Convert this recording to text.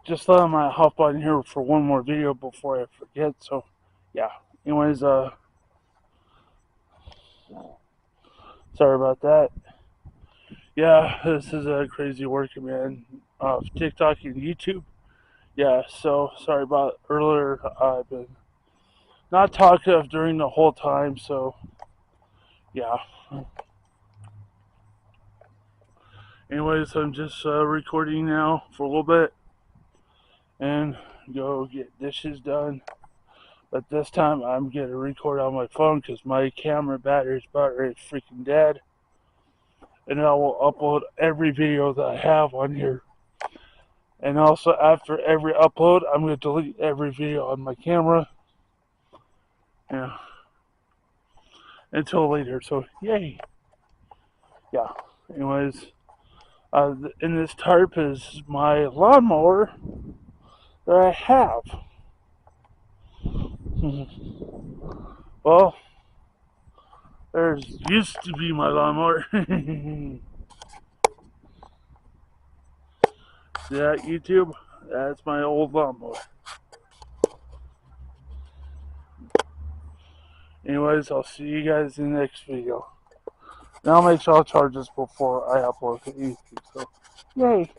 just thought I might hop on here for one more video before I forget. So, yeah. Anyways, sorry about that. Yeah, this is a crazy working man. TikTok and YouTube. Yeah, so sorry about earlier. I've been not talkative during the whole time, so yeah. Anyways, I'm just recording now for a little bit and go get dishes done. But this time I'm going to record on my phone because my camera battery is about ready to freaking dead. And I will upload every video that I have on here. And also after every upload, I'm going to delete every video on my camera. Yeah. Until later. So, yay. Yeah. Anyways, in this tarp is my lawnmower that I have. Well, there's used to be my lawnmower. See that, YouTube? That's my old lawnmower. Anyways, I'll see you guys in the next video. And I'll make sure I'll charge this before I upload to YouTube. So, yay!